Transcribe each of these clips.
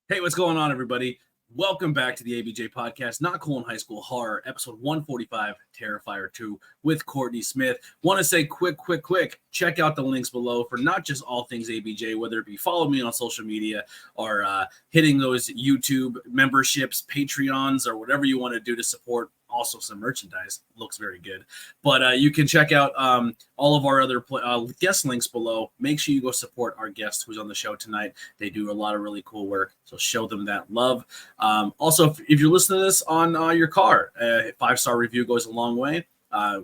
Hey, what's going on, everybody? Welcome back to the ABJ podcast, Not Cool in High School Horror, episode 145, Terrifier 2 with Courtney Smith. Want to say quick, check out the links below for not just all things ABJ, whether it be follow me on social media or hitting those YouTube memberships, Patreons, or whatever you want to do to support. Also, some merchandise looks very good, but you can check out all of our other guest links below. Make sure you go support our guest who's on the show tonight. They do a lot of really cool work, so show them that love. Also, if you're listening to this on your car, a 5-star review goes a long way.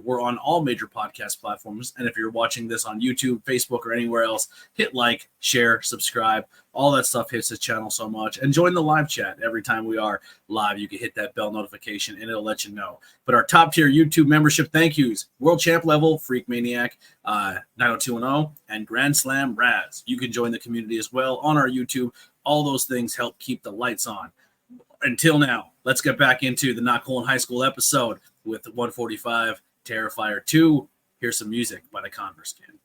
We're on all major podcast platforms, and if you're watching this on YouTube, Facebook, or anywhere else, hit like, share, subscribe. All that stuff hits the channel so much. And join the live chat. Every time we are live, you can hit that bell notification, and it'll let you know. But our top-tier YouTube membership thank yous, World Champ Level, Freak Maniac, 90210, and Grand Slam Raz. You can join the community as well on our YouTube. All those things help keep the lights on. Until now, let's get back into the Not Cool in High School episode with 145 Terrifier 2. Here's some music by the Converse Kid.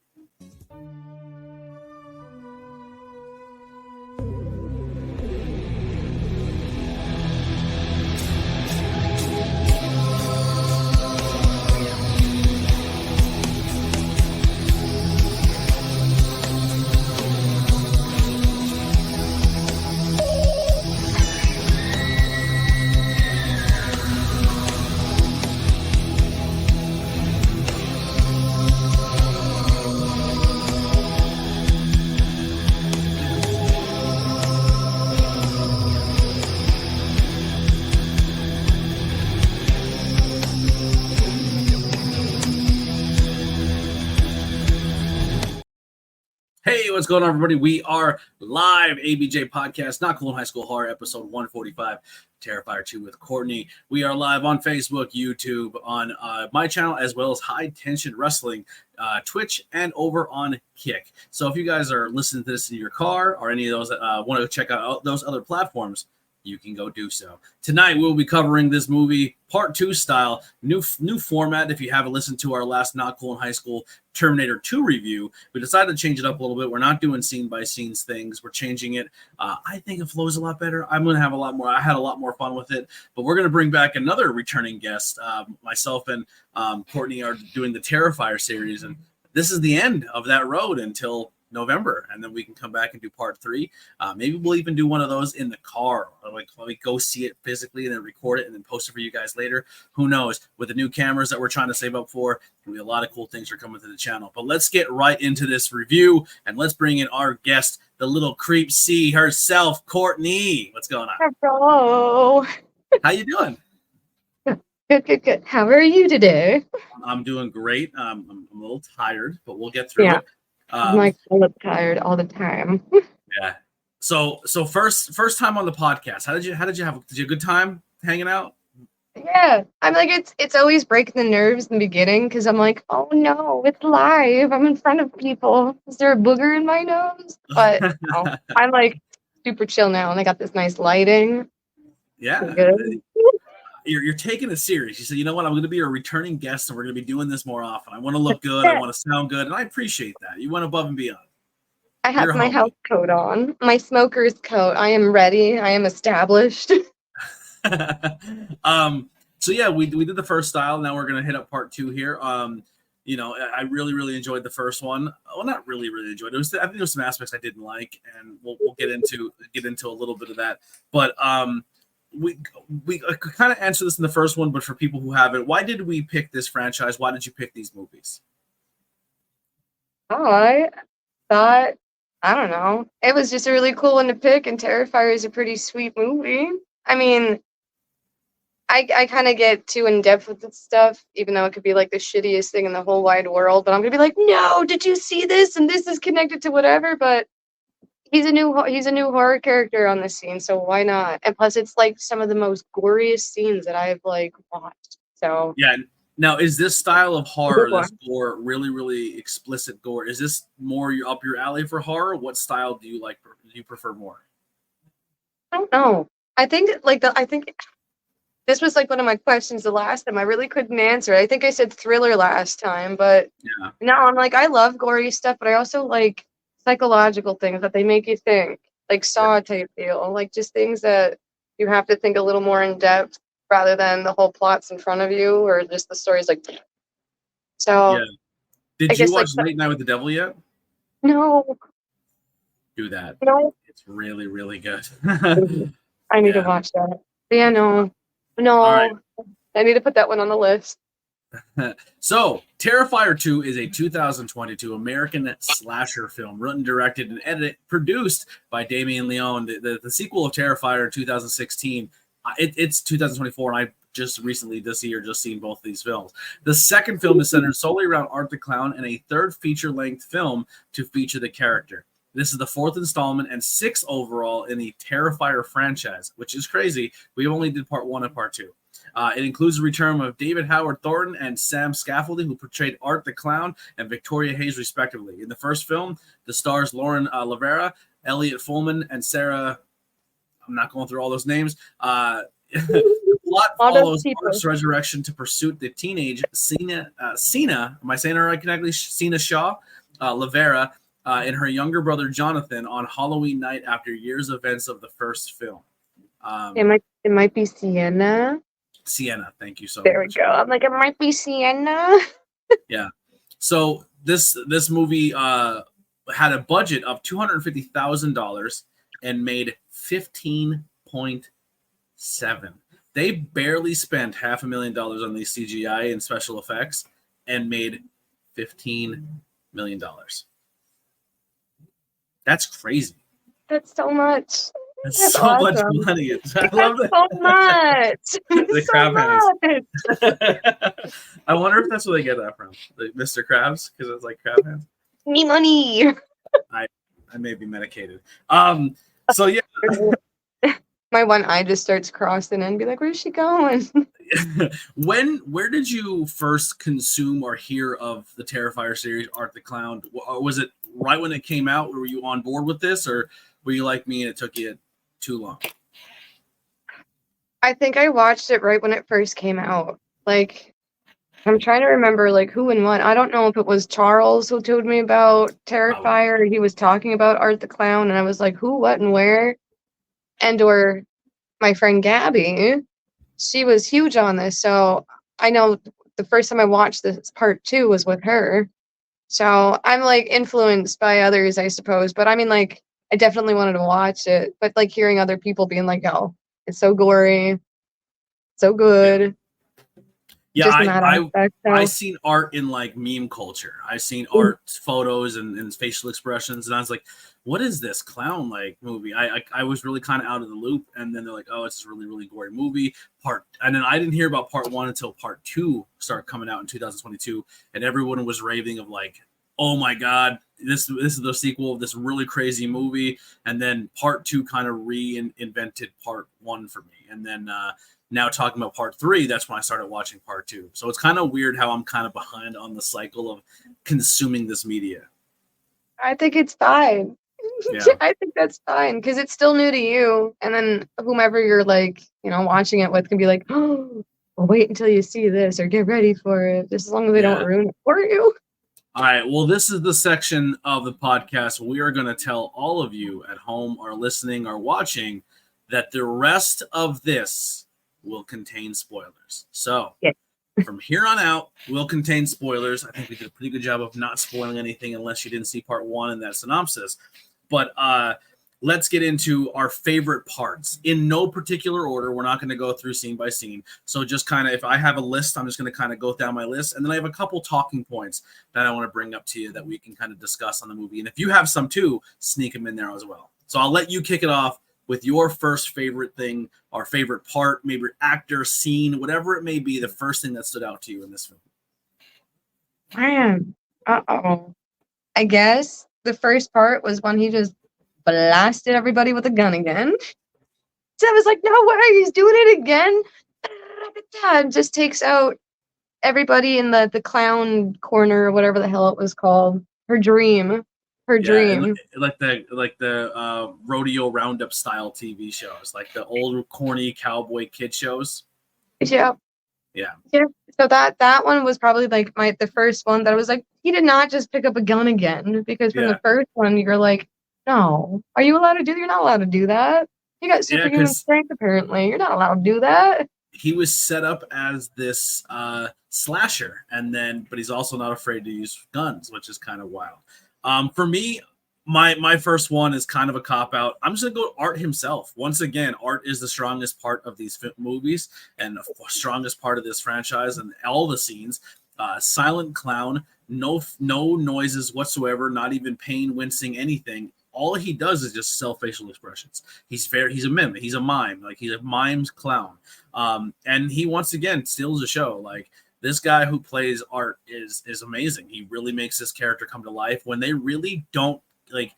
Hey, what's going on, everybody? We are live, ABJ Podcast, Not Cool in High School Horror, episode 145, Terrifier 2 with Courtney. We are live on Facebook, YouTube, on my channel, as well as High Tension Wrestling, Twitch, and over on Kick. So if you guys are listening to this in your car or any of those want to check out those other platforms, you can go do so. Tonight, we'll be covering this movie part 2 style, new format. If you haven't listened to our last Not Cool in High School Terminator 2 review, we decided to change it up a little bit. We're not doing scene by scene things. We're changing it. I think it flows a lot better. I'm going to have a lot more. I had a lot more fun with it, but we're going to bring back another returning guest. Myself and Courtney are doing the Terrifier series, and this is the end of that road until November, and then we can come back and do part 3. Maybe we'll even do one of those in the car, like let me go see it physically and then record it and then post it for you guys later. Who knows? With the new cameras that we're trying to save up for, there'll be a lot of cool things are coming to the channel. But let's get right into this review, and let's bring in our guest, the little creep C herself, Courtney. What's going on? Hello. How you doing? Good. How are you today? I'm doing great. I'm a little tired, but we'll get through it. I'm like tired all the time. Yeah. So first time on the podcast. How did you have? Did you have a good time hanging out? Yeah. I'm like it's always breaking the nerves in the beginning because I'm like, oh no, it's live. I'm in front of people. Is there a booger in my nose? But no, I'm like super chill now, and I got this nice lighting. Yeah. You're taking it serious. You said, you know what? I'm going to be a returning guest, and we're going to be doing this more often. I want to look good. I want to sound good, and I appreciate that. You went above and beyond. I have my health coat on, my smoker's coat. I am ready. I am established. So yeah, we did the first style. Now we're going to hit up part 2 here. You know, I really enjoyed the first one. Well, not really enjoyed it. I think there was some aspects I didn't like, and we'll get into a little bit of that. But we kind of answered this in the first one, but for people who haven't, why did we pick this franchise? Why did you pick these movies? Oh, I thought, I don't know. It was just a really cool one to pick, and Terrifier is a pretty sweet movie. I mean, I kind of get too in-depth with this stuff, even though it could be like the shittiest thing in the whole wide world, but I'm going to be like, no, did you see this? And this is connected to whatever, but he's a new horror character on the scene, so why not? And plus, it's like some of the most goriest scenes that I've like watched. So yeah. Now, is this style of horror, this gore, really explicit gore? Is this more up your alley for horror? What style do you like? Do you prefer more? I don't know. I think this was like one of my questions the last time. I really couldn't answer it. I think I said thriller last time, but now I'm like, I love gory stuff, but I also like psychological things that they make you think. like Saw type deal, like just things that you have to think a little more in depth rather than the whole plot's in front of you or just the story's like. Yeah. So I Did you guess like watch Late Night with the Devil yet? no, Do that. no, It's really, really good. I need to Yeah. watch that. But yeah, All right. no, I need to put that one on the list. So, Terrifier 2 is a 2022 American slasher film, written, directed, and edited, produced by Damien Leone. The sequel of Terrifier in 2016, it's 2024, and I just recently this year just seen both of these films. The second film is centered solely around Art the Clown, and a third feature-length film to feature the character. This is the fourth installment and sixth overall in the Terrifier franchise, which is crazy. We only did part 1 and part 2. It includes the return of David Howard Thornton and Sam Scaffolding, who portrayed Art the Clown and Victoria Hayes, respectively. In the first film, the stars Lauren Lavera, Elliot Fullman, and I'm not going through all those names. The plot follows Art's resurrection to pursue the teenage Sina, am I saying her right correctly? Sina Shaw Lavera, and her younger brother Jonathan on Halloween night after years of events of the first film. It might be Sienna. Sienna, thank you so much. There we go. I'm like, it might be Sienna. Yeah. So this movie had a budget of $250,000 and made 15.7. They barely spent $500,000 on these CGI and special effects and made $15 million. That's crazy. That's so much. That's so awesome. Much money. I love that. So much. The crab hands. I wonder if that's where they get that from. Like Mr. Krabs, because it's like crab hands. Me money. I may be medicated. So yeah. My one eye just starts crossing and be like, where's she going? Where did you first consume or hear of the Terrifier series, Art the Clown? Was it right when it came out? Were you on board with this, or were you like me and it took you too long? I think I watched it right when it first came out. Like, I'm trying to remember like who and what. I don't know if it was Charles who told me about Terrifier. Or he was talking about Art the Clown, and I was like, who, what, and where? And or my friend Gabby, she was huge on this. So I know the first time I watched this part 2 was with her. So I'm like influenced by others, I suppose. But I mean, like, I definitely wanted to watch it. But like hearing other people being like, oh, it's so gory, so good. Yeah, I seen Art in like meme culture. I seen Art photos and facial expressions, and I was like, "What is this clown like movie?" I was really kind of out of the loop, and then they're like, "Oh, it's a really really gory movie." And then I didn't hear about part 1 until part 2 started coming out in 2022, and everyone was raving of like, "Oh my god, this is the sequel of this really crazy movie." And then part 2 kind of reinvented part 1 for me, and then. Now talking about part 3, that's when I started watching part 2. So it's kind of weird how I'm kind of behind on the cycle of consuming this media. I think it's fine. Yeah. I think that's fine because it's still new to you. And then whomever you're like, watching it with can be like, oh, well, wait until you see this or get ready for it. Just as long as they don't ruin it for you. All right. Well, this is the section of the podcast where we are going to tell all of you at home or listening or watching that the rest of this will contain spoilers. So from here on out, will contain spoilers. I think we did a pretty good job of not spoiling anything unless you didn't see part 1 in that synopsis. But let's get into our favorite parts in no particular order. We're not going to go through scene by scene. So just kind of, if I have a list, I'm just going to kind of go down my list. And then I have a couple talking points that I want to bring up to you that we can kind of discuss on the movie. And if you have some too, sneak them in there as well. So I'll let you kick it off with your first favorite thing, or favorite part, maybe actor, scene, whatever it may be, the first thing that stood out to you in this film. Man, I guess the first part was when he just blasted everybody with a gun again. So I was like, no way, he's doing it again. And just takes out everybody in the clown corner or whatever the hell it was called. Her dream. Like the rodeo roundup style TV shows, like the old corny cowboy kid shows. Yeah. So that one was probably like the first one that I was like, he did not just pick up a gun again, because from the first one you're like, No. Are you allowed to do that? You're not allowed to do that. You got Yeah, superhuman because strength, apparently. You're not allowed to do that. he was set up as this slasher, but he's also not afraid to use guns, which is kind of wild. For me, my first one is kind of a cop out. I'm just gonna go Art himself. Once again, Art is the strongest part of these movies and the strongest part of this franchise and all the scenes. Silent clown, no noises whatsoever, not even pain, wincing, anything. All he does is just facial expressions. He's a mime. He's a mime. Like, he's a mimes clown. And he once again steals the show. Like, this guy who plays Art is amazing. He really makes this character come to life when they really don't like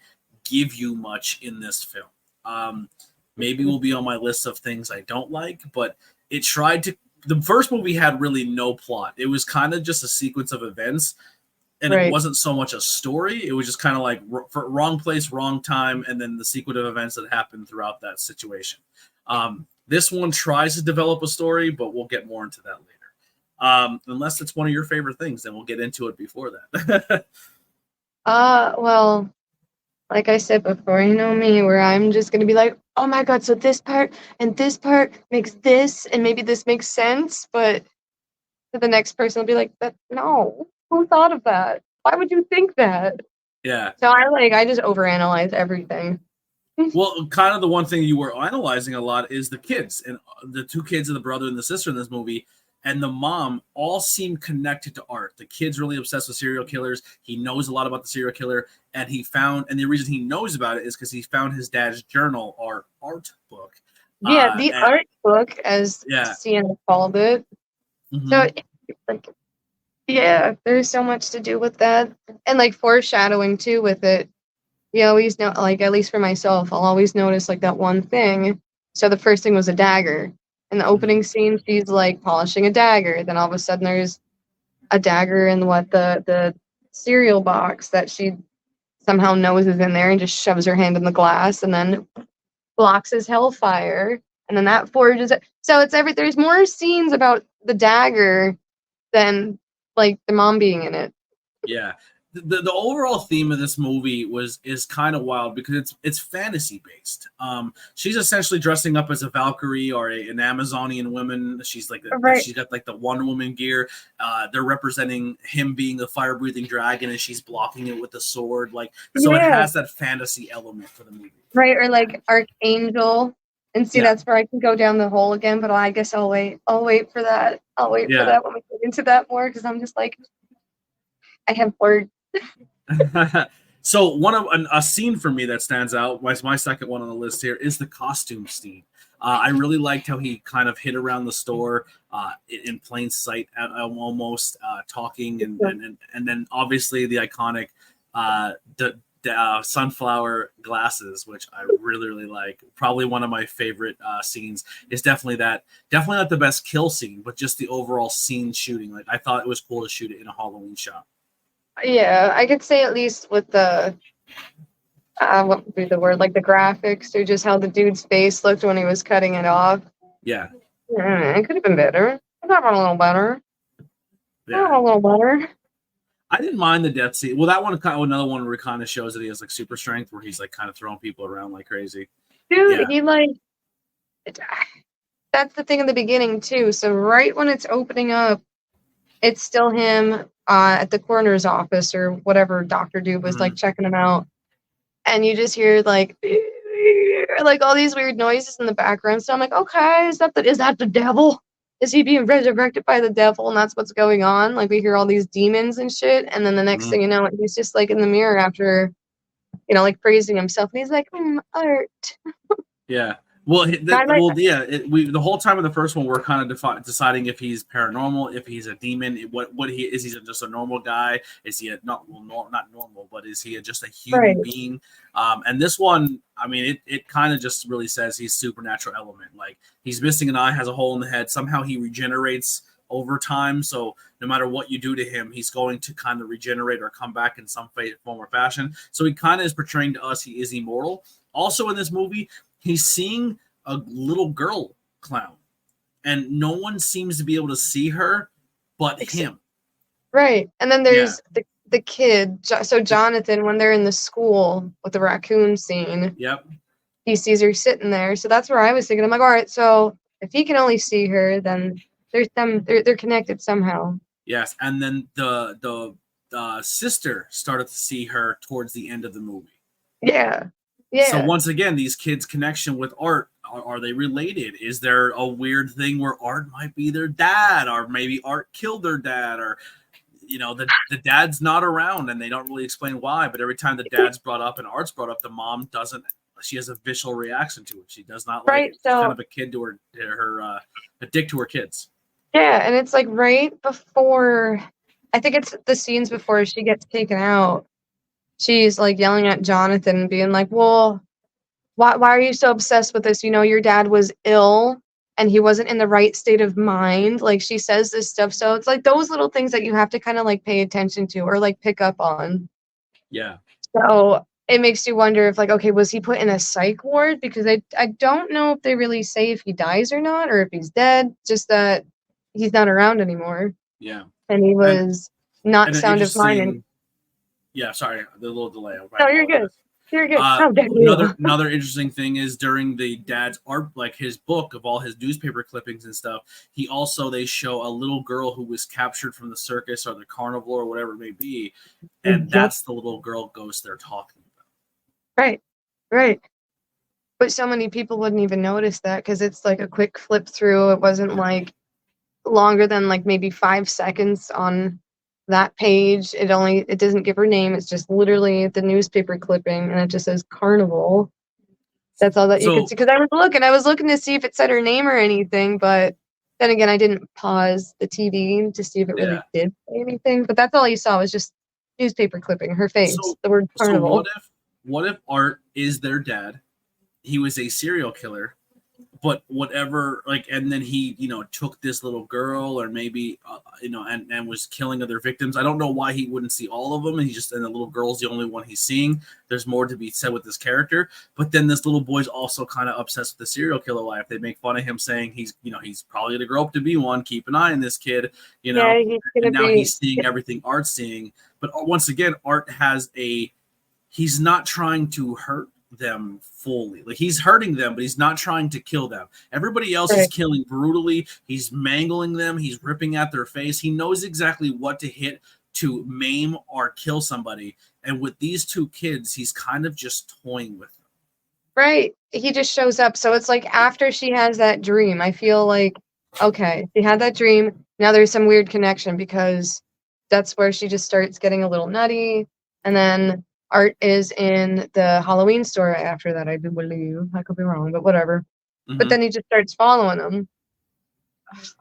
give you much in this film. Maybe will be on my list of things I don't like, but it tried to. The first movie had really no plot. It was kind of just a sequence of events. And It wasn't so much a story. It was just kind of like wrong place, wrong time, and then the sequence of events that happened throughout that situation. This one tries to develop a story, but we'll get more into that later. Unless it's one of your favorite things, then we'll get into it before that. Well, like I said before, you know me, where I'm just going to be like, oh my God, so this part and this part makes this, and maybe this makes sense, but the next person will be like, no. Who thought of that? Why would you think that? Yeah. So I just overanalyze everything. Well, kind of the one thing you were analyzing a lot is the kids, and the two kids and the brother and the sister in this movie, and the mom all seem connected to Art. The kid's really obsessed with serial killers. He knows a lot about the serial killer, and the reason he knows about it is because he found his dad's journal or art book. Yeah, the art book, as Sienna called it. Mm-hmm. So, like, yeah, there's so much to do with that. And, like, foreshadowing, too, with it. You always know, like, at least for myself, I'll always notice, like, that one thing. So the first thing was a dagger. In the opening scene, she's, like, polishing a dagger. Then all of a sudden there's a dagger in the cereal box that she somehow knows is in there and just shoves her hand in the glass and then blocks his hellfire. And then that forges it. So there's more scenes about the dagger than like the mom being in it. Yeah. The overall theme of this movie is kind of wild because it's fantasy based. She's essentially dressing up as a Valkyrie or an Amazonian woman. She's like she's got like the Wonder Woman gear. They're representing him being the fire breathing dragon, and she's blocking it with a sword. Like, so it has that fantasy element for the movie. Right, or like Archangel. And see, that's where I can go down the hole again, but I guess I'll wait. I'll wait for that. I'll wait for that when we get into that more, because I'm just like, I have words. So a scene for me that stands out, my second one on the list here, is the costume scene. I really liked how he kind of hid around the store in plain sight, almost talking, and then obviously the iconic sunflower glasses, which I really like. Probably one of my favorite scenes is definitely not the best kill scene, but just the overall scene shooting. Like, I thought it was cool to shoot it in a Halloween shop. Yeah, I could say at least with the what would be the word, like the graphics, or just how the dude's face looked when he was cutting it off. Yeah, it could have been better. It could have been a little better. Yeah, a little better. I didn't mind the death scene. Well, that one another one where he kind of shows that he has like super strength, where he's like kind of throwing people around like crazy. Dude, he like, that's the thing in the beginning too. So right when it's opening up, it's still him at the coroner's office or whatever Dr. Dude was like checking him out. And you just hear like all these weird noises in the background. So I'm like, okay, is that the devil? Is he being resurrected by the devil? And that's what's going on. Like, we hear all these demons and shit. And then the next thing you know, he's just like in the mirror after, like praising himself. And he's like, Art. Yeah. Well, the whole time of the first one, we're kind of deciding if he's paranormal, if he's a demon, what he is. He's just a normal guy. Is he not normal, but is he just a human being? And this one, I mean, it kind of just really says he's supernatural element. Like, he's missing an eye, has a hole in the head. Somehow he regenerates over time. So no matter what you do to him, he's going to kind of regenerate or come back in some form or fashion. So he kind of is portraying to us he is immortal. Also in this movie, he's seeing a little girl clown, and no one seems to be able to see her but him. Right. And then there's the kid, so Jonathan, when they're in the school with the raccoon scene, Yep. he sees her sitting there. So that's where I was thinking. I'm like, all right, so if he can only see her, then they're connected somehow. Yes, and then the sister started to see her towards the end of the movie. Yeah. So once again, these kids' connection with Art, are they related? Is there a weird thing where Art might be their dad, or maybe Art killed their dad, or the dad's not around and they don't really explain why, but every time the dad's brought up and Art's brought up, the mom doesn't. She has a visceral reaction to it. She does not like it. She's kind of a kid to her a dick to her kids. Yeah, and it's like right before, I think it's the scenes before she gets taken out. She's like yelling at Jonathan and being like, well, why are you so obsessed with this? Your dad was ill and he wasn't in the right state of mind. Like, she says this stuff. So it's like those little things that you have to kind of like pay attention to or like pick up on. Yeah. So it makes you wonder if, like, okay, was he put in a psych ward? Because I don't know if they really say if he dies or not, or if he's dead, just that he's not around anymore. Yeah. And he was not sound of mind. Yeah, sorry, the little delay. No, you're good. You're good. Another interesting thing is during the dad's art, like his book of all his newspaper clippings and stuff, they show a little girl who was captured from the circus or the carnival or whatever it may be, and that's the little girl ghost they're talking about. Right. But so many people wouldn't even notice that because it's like a quick flip through. It wasn't like longer than like maybe 5 seconds on that page. It doesn't give her name. It's just literally the newspaper clipping, and it just says Carnival. That's all that you could see. Because I was looking to see if it said her name or anything, but then again, I didn't pause the TV to see if it really did say anything. But that's all you saw was just newspaper clipping, her face, the word Carnival. So what if Art is their dad? He was a serial killer. But whatever, and then he, took this little girl, or maybe, and was killing other victims. I don't know why he wouldn't see all of them, and the little girl's the only one he's seeing. There's more to be said with this character. But then this little boy's also kind of obsessed with the serial killer life. They make fun of him, saying he's probably going to grow up to be one. Keep an eye on this kid, and now he's seeing everything Art's seeing. But once again, Art he's not trying to hurt them fully. Like, he's hurting them, but he's not trying to kill them. Everybody else is killing brutally. He's mangling them. He's ripping at their face. He knows exactly what to hit to maim or kill somebody. And with these two kids, he's kind of just toying with them. Right. He just shows up. So it's like after she has that dream, I feel like, okay, she had that dream. Now there's some weird connection because that's where she just starts getting a little nutty. And then Art is in the Halloween store after that, I do believe. I could be wrong, but whatever. Mm-hmm. But then he just starts following them.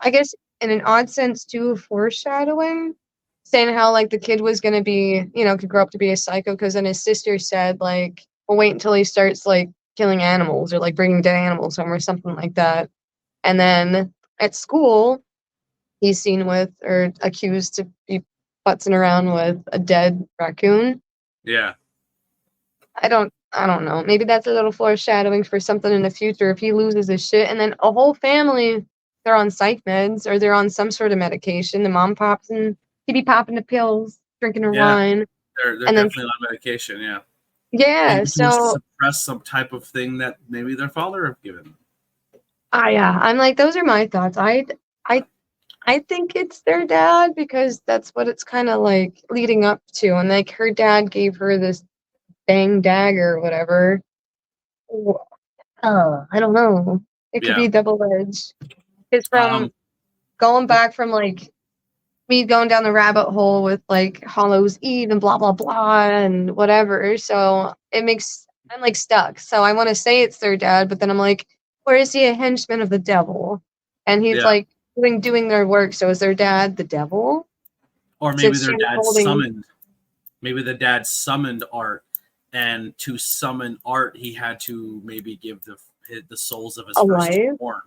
I guess in an odd sense, too, foreshadowing. Saying how, like, the kid was going to be, could grow up to be a psycho. Because then his sister said, like, well, wait until he starts, like, killing animals or, like, bringing dead animals home or something like that. And then at school, he's seen with or accused to be putzing around with a dead raccoon. Yeah. I don't know. Maybe that's a little foreshadowing for something in the future if he loses his shit. And then a whole family, they're on psych meds or they're on some sort of medication. The mom pops and he be popping the pills, drinking her wine. They're definitely on medication, yeah. Yeah, so suppress some type of thing that maybe their father have given. Yeah. I'm like, those are my thoughts. I think it's their dad because that's what it's kind of like leading up to. And like her dad gave her this bang dagger or whatever. I don't know. It could be double-edged. It's from going back from like me going down the rabbit hole with like Hallows Eve and blah, blah, blah and whatever. So I'm like stuck. So I want to say it's their dad, but then I'm like, where is he a henchman of the devil? And he's like, doing their work. So is their dad the devil? Or maybe their dad summoned. Maybe the dad summoned Art, and to summon Art, he had to maybe give the souls of his firstborn.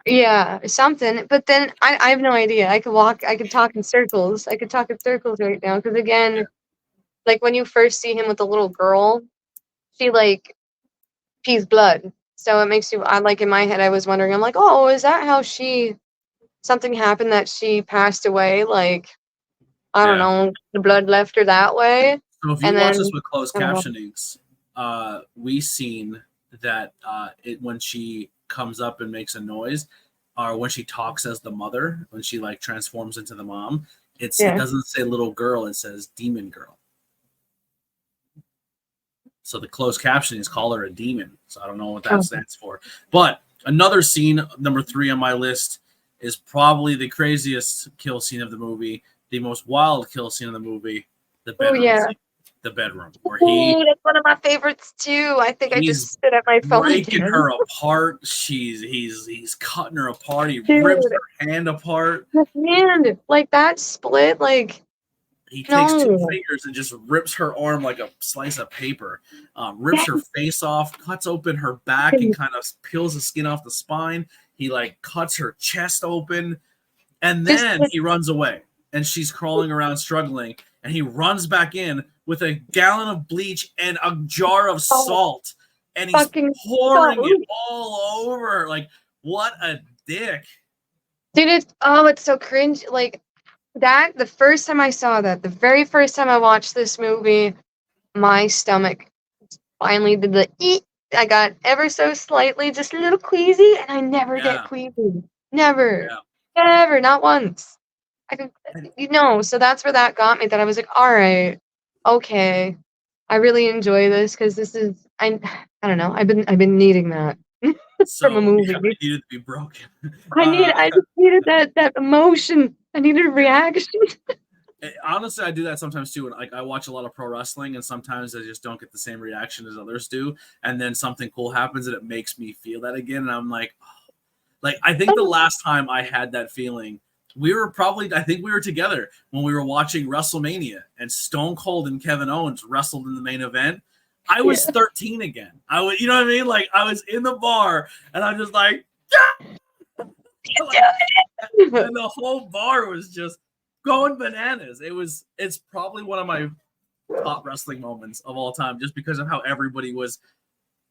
Yeah, something. But then I have no idea. I could talk in circles. I could talk in circles right now because again, like when you first see him with the little girl, she like pees blood. So it makes you. I like in my head. I was wondering. I'm like, oh, is that how something happened that she passed away? Like, I don't know, the blood left her that way. So if you And watch then this with closed I don't know. captionings, we seen that when she comes up and makes a noise, or when she talks as the mother, when she like transforms into the mom, it doesn't say little girl, it says demon girl. So the closed captionings call her a demon. So I don't know what that stands for. But another scene, number 3 on my list, is probably the craziest kill scene of the movie, the most wild kill scene of the movie, the bedroom scene. The bedroom where that's one of my favorites too. I think I just spit at my phone. Breaking her apart. He's cutting her apart. He rips her hand apart. His hand, like that split, like he takes 2 fingers and just rips her arm like a slice of paper. Rips her face off, cuts open her back, and kind of peels the skin off the spine. He like cuts her chest open, and then he runs away. And she's crawling around, struggling, and he runs back in with a gallon of bleach and a jar of salt, and he's pouring it all over her. Like, what a dick. Dude, it's so cringe. Like, that, the first time I saw that, the very first time I watched this movie, my stomach finally did the eat. I got ever so slightly, just a little queasy, and I never get queasy. Never. Never, not once. So that's where that got me, that I was like, all right, okay, I really enjoy this, because this is, I don't know, I've been needing that from a movie. I needed to be broken. I just needed that emotion. I needed a reaction. Honestly, I do that sometimes too. Like, I watch a lot of pro wrestling, and sometimes I just don't get the same reaction as others do, and then something cool happens, and it makes me feel that again, and I'm like, oh. Like, I think the last time I had that feeling, I think we were together when we were watching WrestleMania, and Stone Cold and Kevin Owens wrestled in the main event. I was 13 again. You know what I mean? Like, I was in the bar, and I'm just like, and the whole bar was just going bananas. It's probably one of my top wrestling moments of all time, just because of how everybody was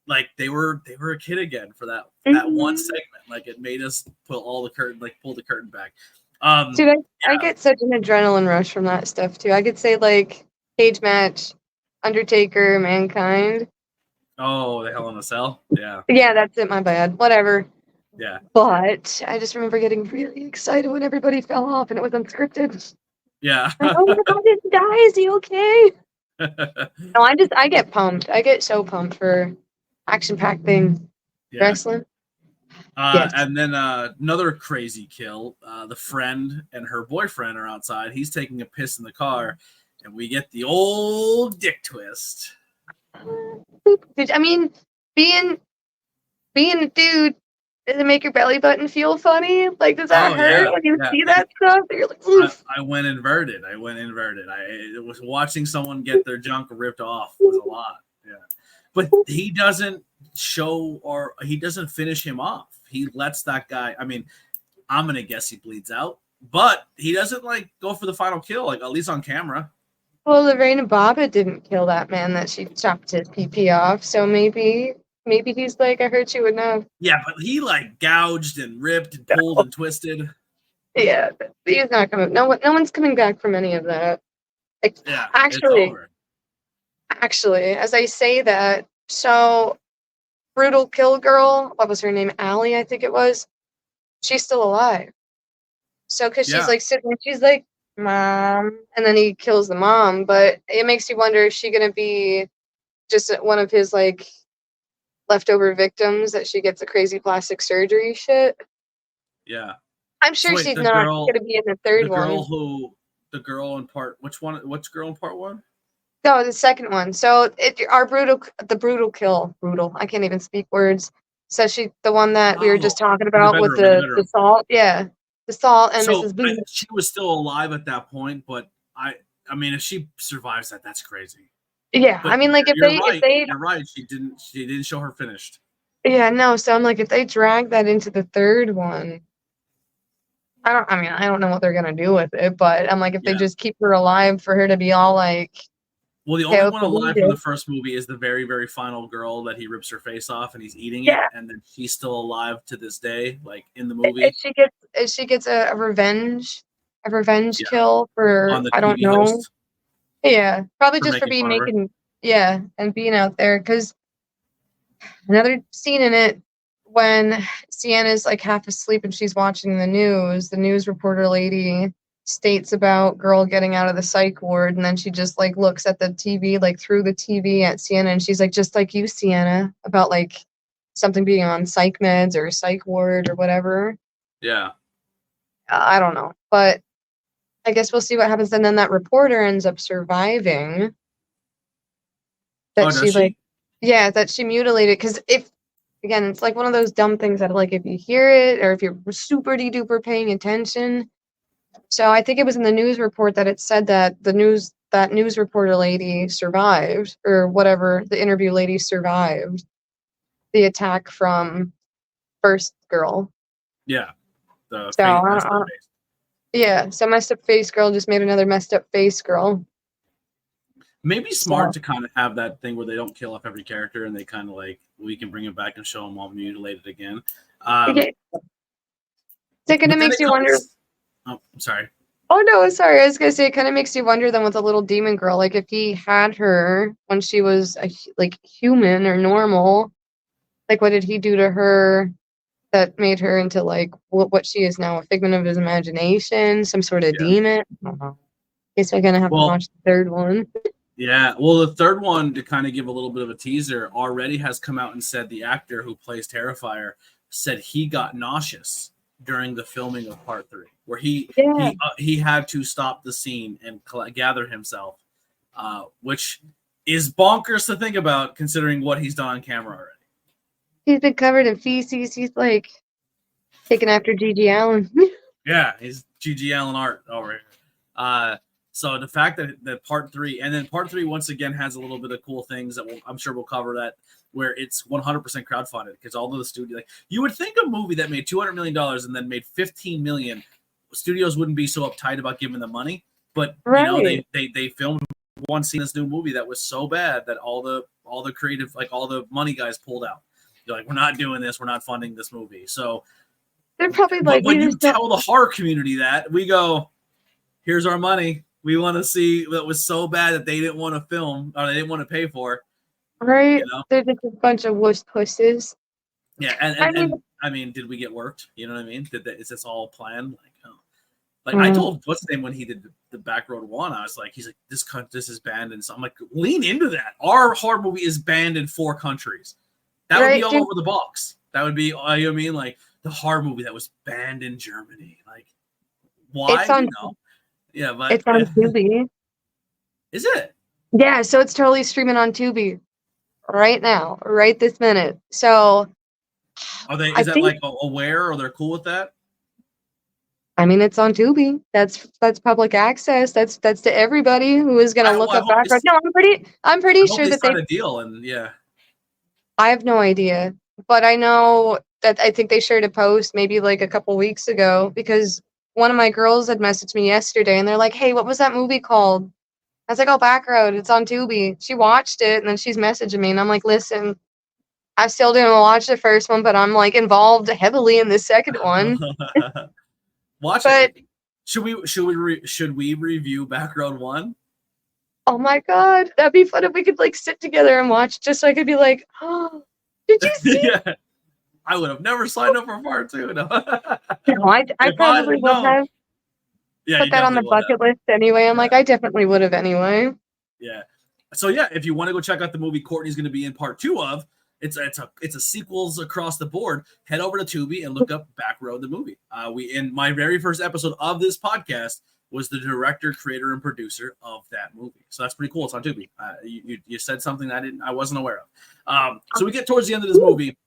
like, they were a kid again for that one segment. Like, it made us pull the curtain back. Dude, I get such an adrenaline rush from that stuff too. I could say, like, cage match, Undertaker, Mankind. Oh, the Hell in a Cell? Yeah. Yeah, that's it, my bad. Whatever. Yeah. But I just remember getting really excited when everybody fell off and it was unscripted. Yeah. Oh my god, did he die? Is he okay? No, I get pumped. I get so pumped for action-packed things. Wrestling. And then another crazy kill. The friend and her boyfriend are outside. He's taking a piss in the car, and we get the old dick twist. I mean, being a dude, does it make your belly button feel funny? Like, does that hurt when you see that stuff? You're like, oof. I went inverted. I was watching someone get their junk ripped off was a lot. Yeah, but he doesn't finish him off. He lets that guy. I mean, I'm gonna guess he bleeds out, but he doesn't like go for the final kill, like, at least on camera. Well, Lorena Bobbitt didn't kill that man that she chopped his pee off, so maybe he's like, I hurt you enough. Yeah, but he like gouged and ripped and pulled and twisted. Yeah, he's not coming. No one's coming back from any of that. Like, yeah, actually, as I say that, so brutal kill girl, what was her name? Allie, I think it was. She's still alive. So, because she's like sitting there, she's like, Mom, and then he kills the mom. But it makes you wonder, is she gonna be just one of his like leftover victims that she gets a crazy plastic surgery shit? Yeah, I'm sure she's not gonna be in the third one. Which girl in part one? No, the second one. So the brutal kill. I can't even speak words. So the one that we were just talking about with the salt. Yeah. The salt, and so Mrs. B. She was still alive at that point, but I mean, if she survives that, that's crazy. Yeah, but I mean, like, if they you're right, she didn't show her finished. Yeah, no. So I'm like, if they drag that into the third one, I don't know what they're gonna do with it, but I'm like, if they just keep her alive for her to be all like. Well, the only one alive from the first movie is the very, very final girl that he rips her face off and he's eating it, and then she's still alive to this day, like in the movie. If she gets a revenge a revenge Yeah. kill for, On the I don't TV know. host Yeah, probably for just for making being fun of her. making, yeah, and being out there. Because another scene in it when Sienna's like half asleep and she's watching the news reporter lady states about girl getting out of the psych ward, and then she just like looks at the TV, like through the TV at Sienna, and she's like, just like you, Sienna, about like something being on psych meds or psych ward or whatever. Yeah. I don't know, but I guess we'll see what happens. And then that reporter ends up surviving. Oh, That does she like, she? yeah, that she mutilated. Because if, again, it's like one of those dumb things that like if you hear it or if you're super duper paying attention. So I think it was in the news report that it said that that news reporter lady survived, or whatever, the interview lady survived the attack from first girl. Yeah. The So face, messed up face. yeah, so messed up face girl just made another messed up face girl. Maybe smart So to kind of have that thing where they don't kill off every character and they kind of like, we can bring it back and show them all mutilated again. yeah, it kind But of then makes it you wonder. comes. Oh, I'm sorry. Oh no, sorry. I was gonna say it kind of makes you wonder then with the little demon girl, like if he had her when she was like human or normal, like what did he do to her that made her into like what she is now, a figment of his imagination, some sort of Yeah. demon? I don't know. Guess we're gonna have to Well, watch the third one. yeah. Well, the third one, to kind of give a little bit of a teaser, already has come out and said the actor who plays Terrifier said he got nauseous during the filming of part 3, where Yeah, he had to stop the scene and gather himself, which is bonkers to think about considering what he's done on camera already. he's been covered in feces. He's like taken after Gigi Allen. Yeah, he's GG Allen art over here. So the fact that part 3, and then part 3 once again has a little bit of cool things that I'm sure we'll cover, that where it's 100% crowdfunded, because all of the studio, like, you would think a movie that made $200 million and then made 15 million, studios wouldn't be so uptight about giving them money, but you know Right. they filmed one scene in this new movie that was so bad that all the creative, like all the money guys pulled out. They're like, we're not doing this, we're not funding this movie. So They're probably but like, when we you just don't. tell the horror community that, we go, here's our money. We want to see that was so bad that they didn't want to film or they didn't want to pay for, Right? you know? They're just a bunch of wuss pusses. Yeah. And, I and, mean, and I mean, did we get worked? You know what I mean? Is this all planned? Like, oh. Like I mm, told what's the name when he did the Back Road One, I was like, he's like, this is banned, and so I'm like, lean into that. Our horror movie is banned in 4 countries. That would be right, all dude? over the box. That would be, you know what I mean? Like the horror movie that was banned in Germany. Like, why? It's on. Yeah, but It's on Tubi. is it? Yeah, so it's totally streaming on Tubi right now, right this minute. So Are they? I Is that think, like aware, or they're cool with that? I mean, it's on Tubi. That's public access. That's to everybody who is gonna look I up hope background. No, I'm pretty I hope sure they that sign they. a deal, and yeah, I have no idea, but I know that I think they shared a post maybe like a couple weeks ago because one of my girls had messaged me yesterday and they're like, "Hey, what was that movie called?" I was like, "Oh, Backroad. It's on Tubi." She watched it and then she's messaging me and I'm like, "Listen, I still didn't watch the first one, but I'm like involved heavily in the second one." watch But it. Should we review Back Road One? oh my god, that'd be fun if we could like sit together and watch just so I could be like, "Oh, did you see?" Yeah, I would have never signed up for part 2. No. No, I If I probably would no, have yeah, put you that on the definitely would have. bucket list anyway. I'm Yeah, like, I definitely would have anyway. yeah. So yeah, if you want to go check out the movie Courtney's going to be in part 2 of, it's a sequels across the board. Head over to Tubi and look up Back Road the movie. We in my very first episode of this podcast was the director, creator, and producer of that movie. So that's pretty cool. It's on Tubi. You said something I wasn't aware of. So we get towards the end of this movie,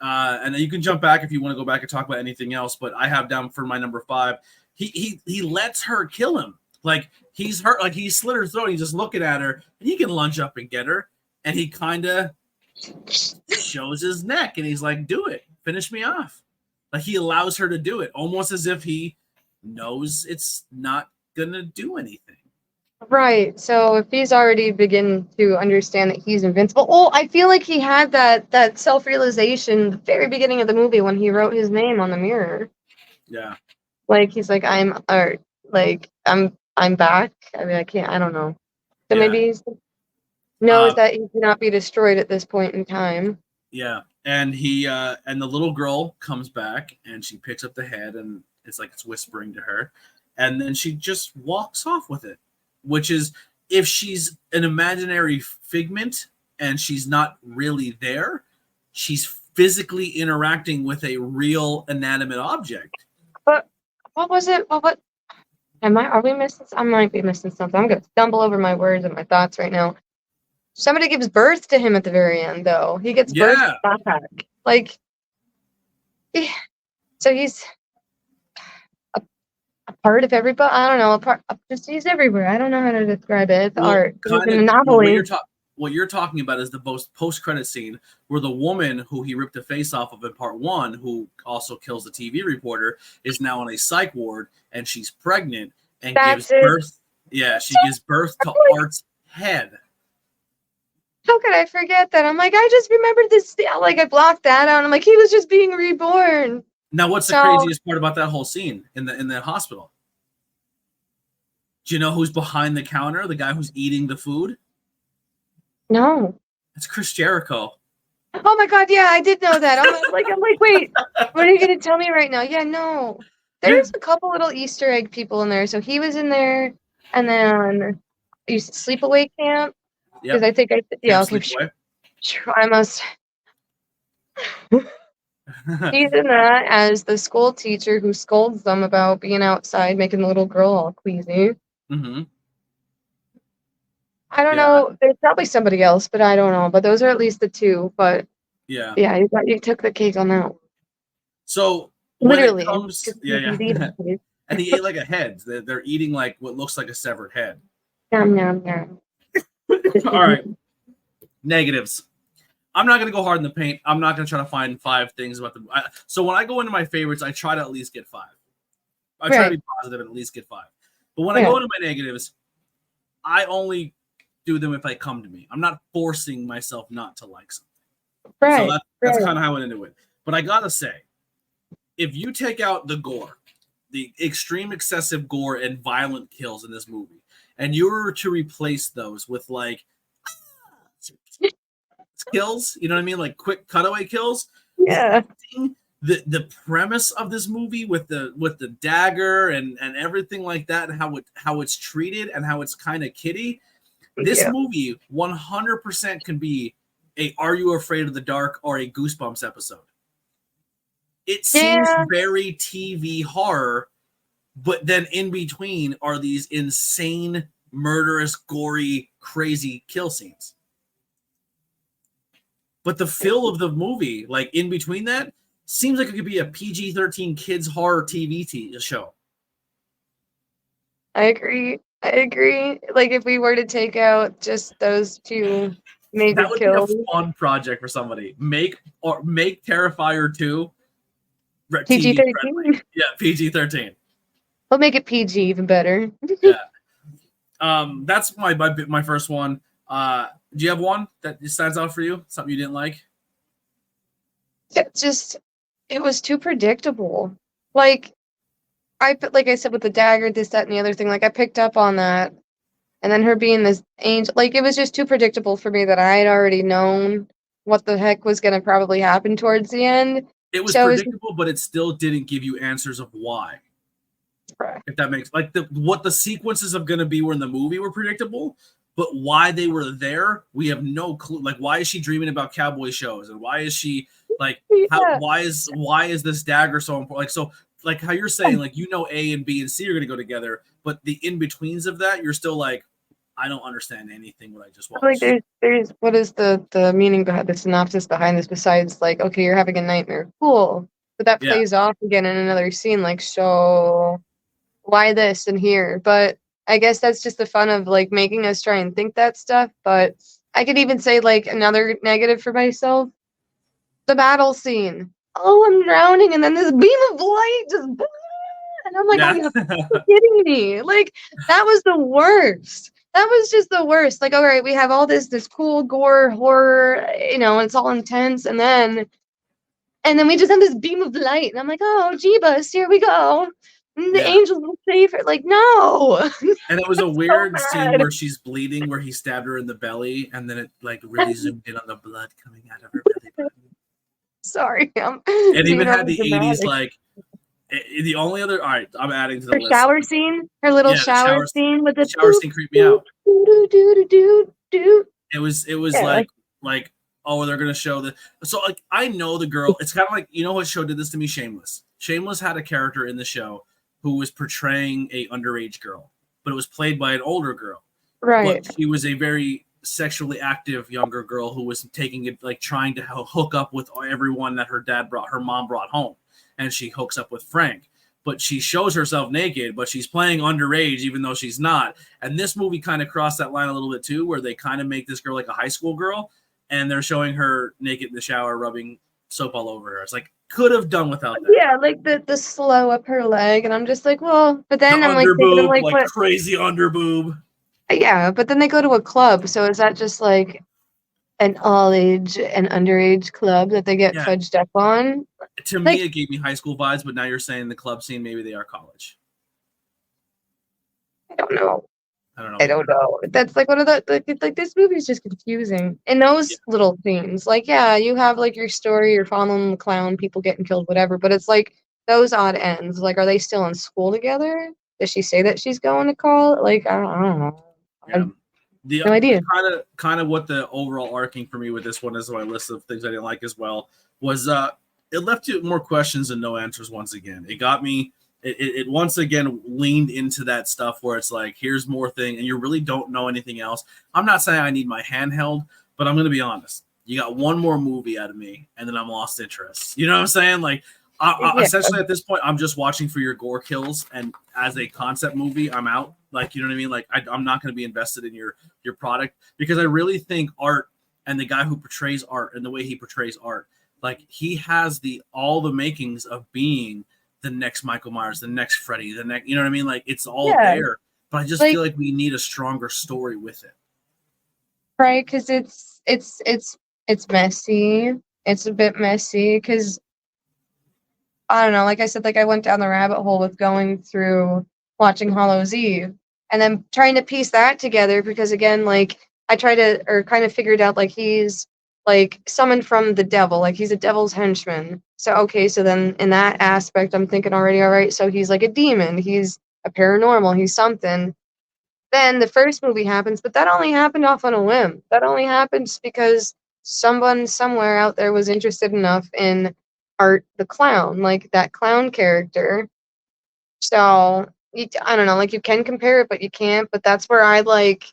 and then you can jump back if you want to go back and talk about anything else. But I have down for my number 5. He lets her kill him. Like he's hurt. Like he slit her throat. He's just looking at her, and he can lunge up and get her. And he kind of shows his neck, and he's like, "Do it, finish me off." Like he allows her to do it, almost as if he knows it's not gonna do anything. Right. So if he's already begin to understand that he's invincible, oh, I feel like he had that self realization the very beginning of the movie when he wrote his name on the mirror. Yeah, Like he's like, I'm, or like I'm back. I mean, I don't know. So Yeah. maybe he knows Uh, that he cannot be destroyed at this point in time. yeah. And he and the little girl comes back and she picks up the head and it's like it's whispering to her. And then she just walks off with it, which is if she's an imaginary figment and she's not really there, she's physically interacting with a real inanimate object. But what was it? What are we missing? I might be missing something. I'm gonna stumble over my words and my thoughts right now. Somebody gives birth to him at the very end, though. He gets birth back. Like, so he's a part of everybody. I don't know. Just he's everywhere. I don't know how to describe it. It's art. It's an anomaly. What you're talking about is the post-credit scene where the woman who he ripped the face off of in part 1, who also kills the TV reporter, is now on a psych ward and she's pregnant and gives birth. Yeah, she gives birth to Art's head. How could I forget that? I'm like, I just remembered this. Like, I blocked that out. I'm like, he was just being reborn. Now, what's the craziest part about that whole scene in the hospital? Do you know who's behind the counter? The guy who's eating the food? No. It's Chris Jericho. Oh my God, yeah, I did know that. I'm like, wait, what are you gonna tell me right now? Yeah, no. There's a couple little Easter egg people in there. So he was in there, and then sleepaway camp. Because I think okay. I must. He's in that as the school teacher who scolds them about being outside, making the little girl all queasy. Mm-hmm. I don't know. There's probably somebody else, but I don't know. But those are at least the two. But yeah, you took the cake on that one. So literally, and he ate like a head. They're eating like what looks like a severed head. Yum yum yum. All right, negatives. I'm not gonna go hard in the paint. I'm not gonna try to find 5 things about so when I go into my favorites, I try to at least get 5. I try to be positive and at least get 5. But when I go into my negatives, I only do them if they come to me. I'm not forcing myself not to like something. So that's kind of how I went into it. But I gotta say, if you take out the gore, the extreme excessive gore and violent kills in this movie, and you were to replace those with like kills, you know what I mean? Like quick cutaway kills. Yeah. The premise of this movie with the dagger and everything like that, and how it's treated and how it's kind of kiddie. This movie 100% can be a Are You Afraid of the Dark or a Goosebumps episode. It seems very TV horror, but then in between are these insane, murderous, gory, crazy kill scenes. But the feel of the movie, like in between that, seems like it could be a PG-13 kids horror TV show. I agree. Like if we were to take out just those 2 major kills, be a fun project for somebody. Make Terrifier 2 PG-13. Yeah, PG-13. We'll make it PG even better. Yeah. That's my first one. Do you have one that stands out for you? Something you didn't like? It was too predictable. Like I said with the dagger, this, that, and the other thing. Like I picked up on that, and then her being this angel. Like it was just too predictable for me that I had already known what the heck was going to probably happen towards the end. It was predictable, but it still didn't give you answers of why. Correct. If that makes what the sequences of going to be were in the movie were predictable. But why they were there, we have no clue. Like, why is she dreaming about cowboy shows, and why is she like? Why is this dagger so important? Like, so like how you're saying, like A and B and C are going to go together, but the in betweens of that, you're still like, I don't understand anything what I just watched. Like, there's what is the meaning behind the synopsis behind this besides like, okay, you're having a nightmare, cool, but that plays off again in another scene. Like, so why this and here? But I guess that's just the fun of like making us try and think that stuff. But I could even say like another negative for myself, the battle scene. Oh, I'm drowning, and then this beam of light just, and I'm like, oh, you're kidding me! Like that was the worst. That was just the worst. Like, all right, we have all this cool gore horror, and it's all intense, and then we just have this beam of light, and I'm like, oh, Jeebus, here we go. And the Yeah. angels will save her. Like, no. And it was a So weird scene bad. where she's bleeding, where he stabbed her in the belly, and then it like really zoomed in on the blood coming out of her belly button. Sorry, I'm It being even over had the 80s dramatic. like the only other. All right, I'm adding to the Her list. shower scene, her little Yeah, shower scene with the the shower boop, scene creeped me boop, out. doo, doo, doo, doo, doo. It was Yeah. like oh, they're gonna show the. So like I know the girl. It's kind of like, you know what show did this to me? Shameless. Shameless had a character in the show who was portraying a underage girl, but it was played by an older girl. Right. But she was a very sexually active younger girl who was taking it, like trying to hook up with everyone that her mom brought home, and she hooks up with Frank. But she shows herself naked, but she's playing underage even though she's not. And this movie kind of crossed that line a little bit too, where they kind of make this girl like a high school girl, and they're showing her naked in the shower, rubbing soap all over her. It's like, could have done without that. Yeah, like the slow up her leg, and I'm just like, well, but The then I'm like thinking, I'm underboob, like, like what? crazy underboob. Yeah, but then they go to a club, so is that just like an all age and underage club that they get Yeah. fudged up on? To Like, me, it gave me high school vibes, but now you're saying the club scene, maybe they are college. I don't know. I don't know I either. don't know. That's like one of the like this movie is just confusing. And Yeah. those little scenes, like yeah, you have like your story, you're following the clown, people getting killed, whatever. But it's like those odd ends. Like, are they still in school together? Does she say that she's going to call? Like, I don't know. I Yeah. have no idea. Kind of what the overall arcing for me with this one is, my list of things I didn't like as well, was it left you more questions and no answers once again. It got me. It once again leaned into that stuff where it's like, here's more thing, and you really don't know anything else. I'm not saying I need my hand held, but I'm going to be honest. You got one more movie out of me, and then I'm lost interest. You know what I'm saying? Like, Yeah, essentially at this point, I'm just watching for your gore kills, and as a concept movie, I'm out. Like, you know what I mean? Like, I'm not going to be invested in your product, because I really think Art, and the guy who portrays Art and the way he portrays Art, like, he has all the makings of being the next Michael Myers, the next Freddy, the next, you know what I mean? Like, it's all yeah, there, but I just like feel like we need a stronger story with it. right, because it's messy. It's a bit messy because I don't know. Like I said, like I went down the rabbit hole with going through watching Hollow's Eve and then trying to piece that together because again, like I tried to or kind of figured out like he's like summoned from the devil, like he's a devil's henchman. So okay, so then in that aspect, I'm thinking already, all right, so he's like a demon, he's a paranormal, he's something. Then the first movie happens, but that only happened off on a whim. That only happens because someone somewhere out there was interested enough in Art the clown, like that clown character. So I don't know, like you can compare it, but you can't. But that's where I like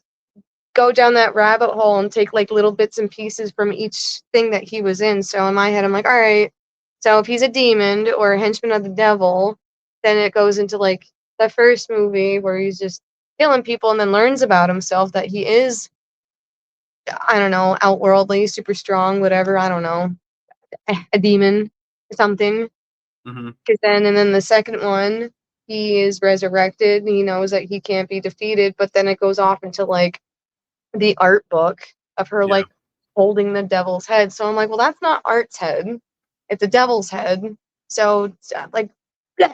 go down that rabbit hole and take like little bits and pieces from each thing that he was in. So in my head, I'm like, all right, so if he's a demon or a henchman of the devil, then it goes into like the first movie where he's just killing people and then learns about himself that he is, I don't know, outworldly, super strong, whatever, I don't know, a demon or something. Mm-hmm. Because then, and then the second one, he is resurrected and he knows that he can't be defeated, but then it goes off into like the art book of her Yeah. like holding the devil's head. So I'm like, well, that's not Art's head, it's a devil's head. So like, go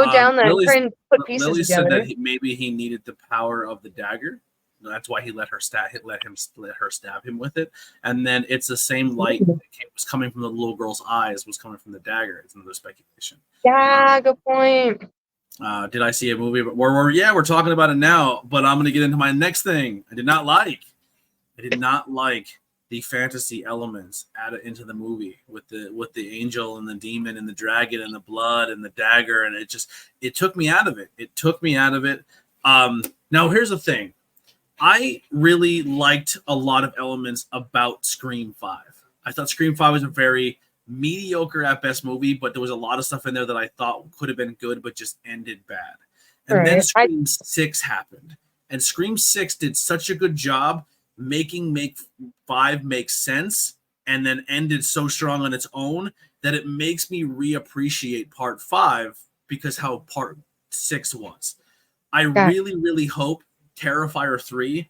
Yeah. down there and try and put pieces Lily said together. that maybe he needed the power of the dagger. That's why he let her stab him with it. And then it's the same light that was coming from the little girl's eyes was coming from the dagger. It's another speculation. Yeah, good point. Did I see a movie? We're talking about it now. But I'm going to get into my next thing. I did not like the fantasy elements added into the movie with the angel and the demon and the dragon and the blood and the dagger, and it took me out of it. It took me out of it. Now here's the thing. I really liked a lot of elements about Scream 5. I thought Scream 5 was a very mediocre at best movie, but there was a lot of stuff in there that I thought could have been good, but just ended bad. And then Scream 6 happened. And Scream 6 did such a good job making 5 make sense, and then ended so strong on its own that it makes me reappreciate part 5 because how part 6 was. I really, really hope Terrifier 3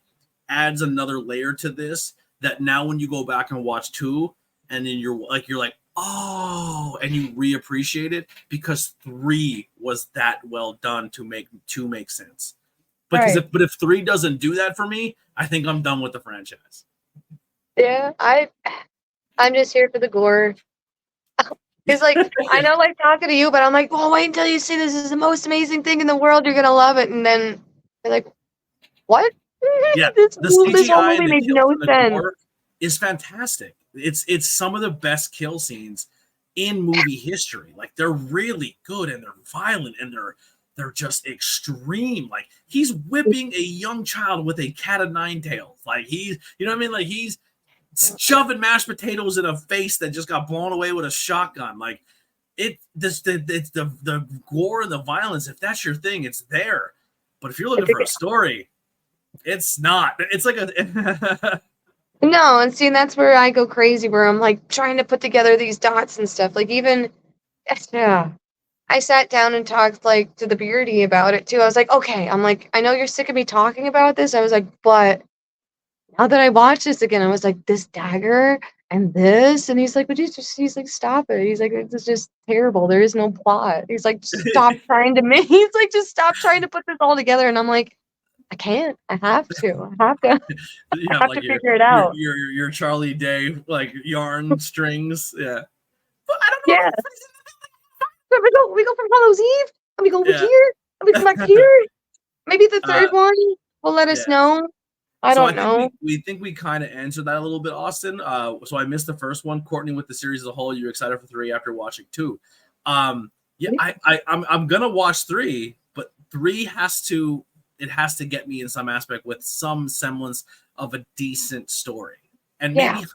adds another layer to this, that now when you go back and watch 2, and then you're like, Oh, and you reappreciate it because 3 was that well done to make 2 make sense. Because Right. if 3 doesn't do that for me, I think I'm done with the franchise. Yeah, I'm just here for the gore. It's like, I know, like, talking to you, but I'm like, well, wait until you see this is the most amazing thing in the world. You're gonna love it. And then you're like, what? Yeah, the This whole CGI and movie the made kills no and the sense. gore is fantastic. It's some of the best kill scenes in movie history. Like they're really good and they're violent and they're just extreme. Like he's whipping a young child with a cat of nine tails. Like he's, you know what I mean? Like he's shoving mashed potatoes in a face that just got blown away with a shotgun. Like it's the gore and the violence. If that's your thing, it's there. But if you're looking for a story, it's not. It's like a No, and see, that's where I go crazy, where I'm like trying to put together these dots and stuff. Like, even, yeah, I sat down and talked like to the Beardy about it too. I was like, okay, I'm like, I know you're sick of me talking about this. I was like, but now that I watched this again, I was like, this dagger and this, and he's like, would you just? He's like, stop it. He's like, it's just terrible. There is no plot. He's like, stop trying to make. He's like, just stop trying to put this all together. And I'm like, I can't. I have to. I have to. you I have have like to figure it out. your Charlie Day like yarn strings. Yeah. But I don't Yeah. know. So we go from Hallows Eve, and we go over Yeah. here, and we come back here. Maybe the uh, third one will let yeah. us know. I So I don't think know. we kind of answered that a little bit, Austin. So I missed the first one. Courtney, with the series as a whole, you're excited for 3 after watching 2. Yeah, I'm gonna watch 3, but 3 has to get me in some aspect with some semblance of a decent story, and Yeah. maybe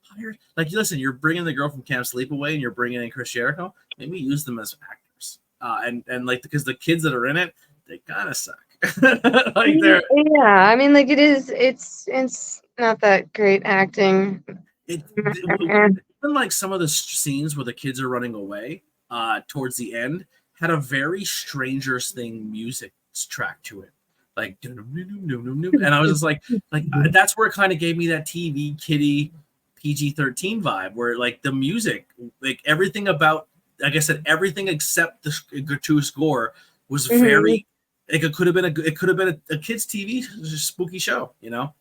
hire, like, listen, you're bringing the girl from Camp Sleepaway and you're bringing in Chris Jericho. Maybe use them as actors, and like because the kids that are in it, they kind of suck. Like they're Yeah, I mean, like, it's not that great acting. it, Eh. even like some of the scenes where the kids are running away towards the end had a very Stranger Thing music track to it, like, and I was just like that's where it kind of gave me that TV kiddie PG-13 vibe, where like the music, like everything about, like I said, everything except the gratuitous gore was Mhm. very, like it could have been a kids TV spooky show, you know.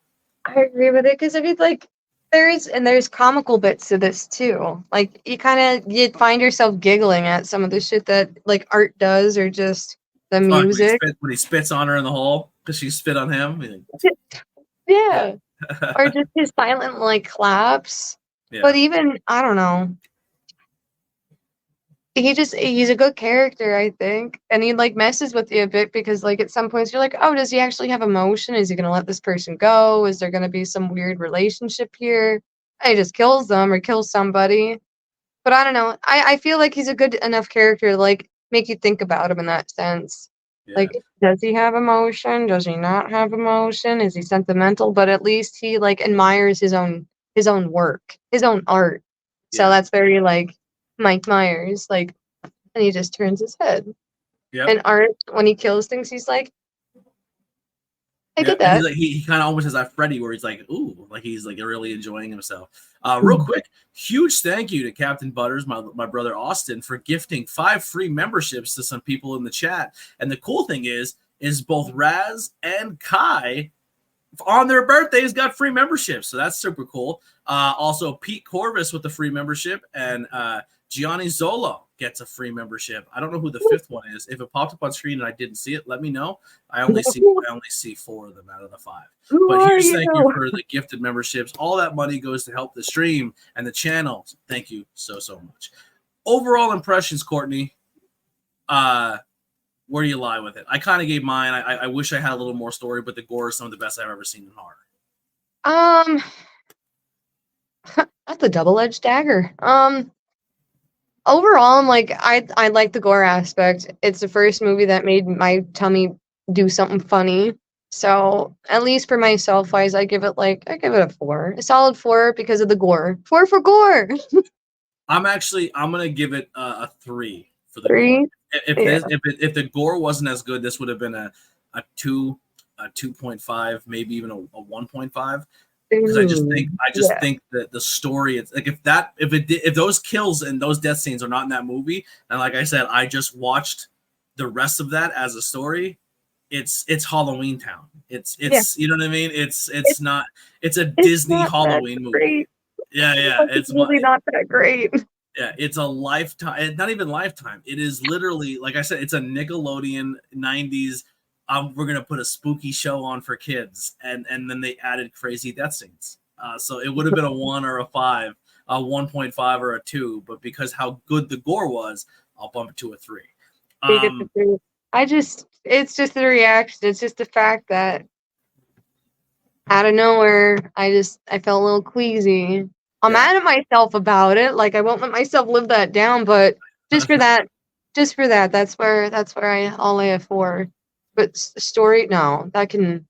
I agree with it because I mean, like, there's comical bits to this too. Like, you find yourself giggling at some of the shit that like Art does, or just the Oh, music. when he spits on her in the hole because she spit on him. Yeah. Yeah, or just his silent like claps. But Yeah. even, I don't know. He's a good character, I think. And he like messes with you a bit because like at some points you're like, oh, does he actually have emotion? Is he gonna let this person go? Is there gonna be some weird relationship here? And he just kills them or kills somebody. But I don't know. I feel like he's a good enough character to like make you think about him in that sense. Yeah. Like, does he have emotion? Does he not have emotion? Is he sentimental? But at least he like admires his own work, his own art. So Yeah. that's very like Mike Myers, like, and he just turns his head. Yep. And Art, when he kills things, he's like, I Yeah. did And he's that. like he kind of almost has that Freddy where he's like, ooh, like he's like really enjoying himself. Real quick, huge thank you to Captain Butters, my brother Austin, for gifting 5 free memberships to some people in the chat. And the cool thing is both Raz and Kai on their birthdays got free memberships, so that's super cool. Also, Pete Corvus with the free membership, and Gianni Zolo gets a free membership. I don't know who the 5th one is. If it popped up on screen and I didn't see it, let me know. I only see 4 of them out of the 5. Who But are huge thank you you? for the gifted memberships. All that money goes to help the stream and the channel. Thank you so much. Overall impressions, Courtney. Where do you lie with it? I kind of gave mine. I wish I had a little more story, but the gore is some of the best I've ever seen in horror. Um, that's a double-edged dagger. Overall, I'm like, I like the gore aspect. It's the first movie that made my tummy do something funny. So at least for myself wise, I give it a 4. A solid 4 because of the gore. 4 for gore. I'm gonna give it a 3 for the gore. 3. Yeah. If the gore wasn't as good, this would have been a 2, a 2.5, maybe even a 1.5. because I just Yeah. think that the story, it's like if those kills and those death scenes are not in that movie, and like I said, I just watched the rest of that as a story. It's Halloween Town. It's you know what I mean. It's not. It's a Disney not that Halloween movie. great. Yeah. It's really not that great. Yeah, it's a Lifetime. Not even Lifetime. It is literally, like I said, it's a Nickelodeon '90s. We're gonna put a spooky show on for kids, and then they added crazy death scenes. So it would have been a 1 or a 5, a 1.5 or a 2, but because how good the gore was, I'll bump it to a 3. It's just the reaction. It's just the fact that out of nowhere, I felt a little queasy. I'm mad at myself about it. Like I won't let myself live that down, but just for that, that's where I'll lay a 4. But story, no, that's a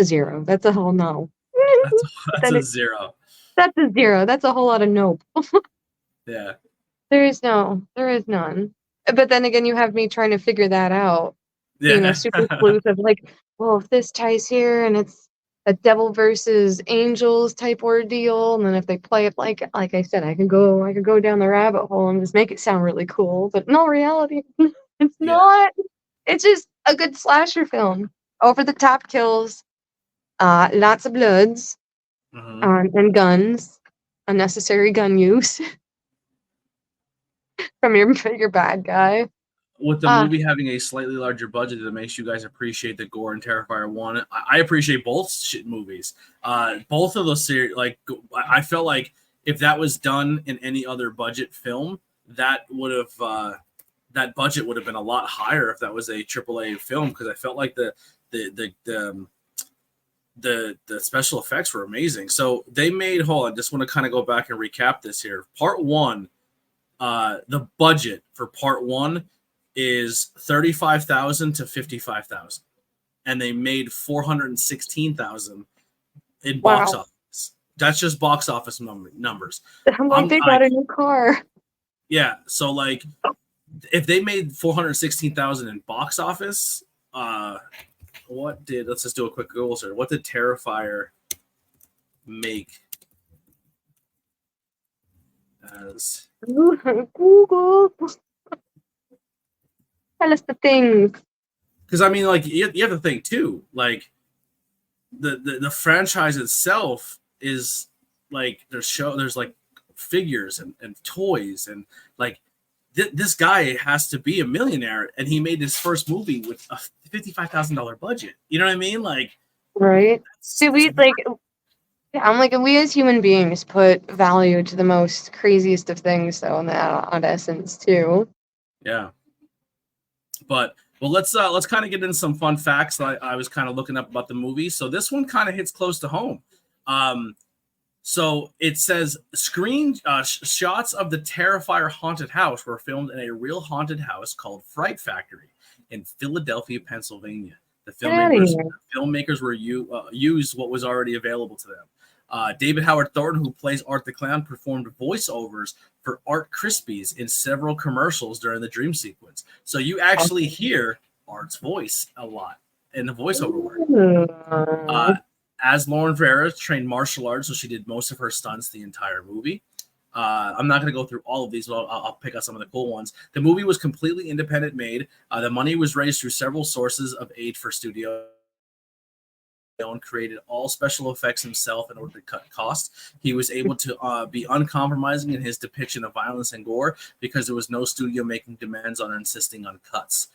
0. That's a whole no. That's a 0. That's a 0. That's a whole lot of nope. Yeah. There is none. But then again, you have me trying to figure that out. Yeah. Super sleuth of like, well, if this ties here and it's a devil versus angels type ordeal, and then if they play it like I said, I could go down the rabbit hole and just make it sound really cool. But in all reality, it's not. It's just a good slasher film. Over the top kills, lots of bloods, and guns, unnecessary gun use from your bad guy. With the movie having a slightly larger budget, that makes you guys appreciate the gore and Terrifier 1. I appreciate both movies. Both of those series, like I felt like if that was done in any other budget film, that would have that budget would have been a lot higher if that was a AAA film, because I felt like the special effects were amazing. So they made, hold on, just want to kind of go back and recap this here. Part 1, the budget for Part 1 is $35,000 to $55,000, and they made $416,000 in box office. That's just box office numbers. I'm like, they got a new car. Yeah, so like, if they made $416,000 in box office, let's just do a quick Google search. What did Terrifier make as Google? Tell us the things. Because I mean, like you have to think too. Like the franchise itself is like there's like figures and toys, and like this guy has to be a millionaire, and he made his first movie with a $55,000 budget. You know what I mean? Like, right? Do we like? I'm like, we as human beings put value to the most craziest of things, though, in that essence too. Yeah. But well, let's kind of get into some fun facts that I was kind of looking up about the movie. So this one kind of hits close to home. So it says shots of the Terrifier haunted house were filmed in a real haunted house called Fright Factory in Philadelphia, Pennsylvania. The filmmakers were used what was already available to them. David Howard Thornton, who plays Art the Clown, performed voiceovers for Art Crispies in several commercials during the dream sequence. So you actually hear Art's voice a lot in the voiceover work. As Lauren Vera trained martial arts, so she did most of her stunts the entire movie. I'm not going to go through all of these, but I'll pick out some of the cool ones. The movie was completely independent made. The money was raised through several sources of aid for studio. Created all special effects himself in order to cut costs. He was able to be uncompromising in his depiction of violence and gore because there was no studio making demands on or insisting on cuts.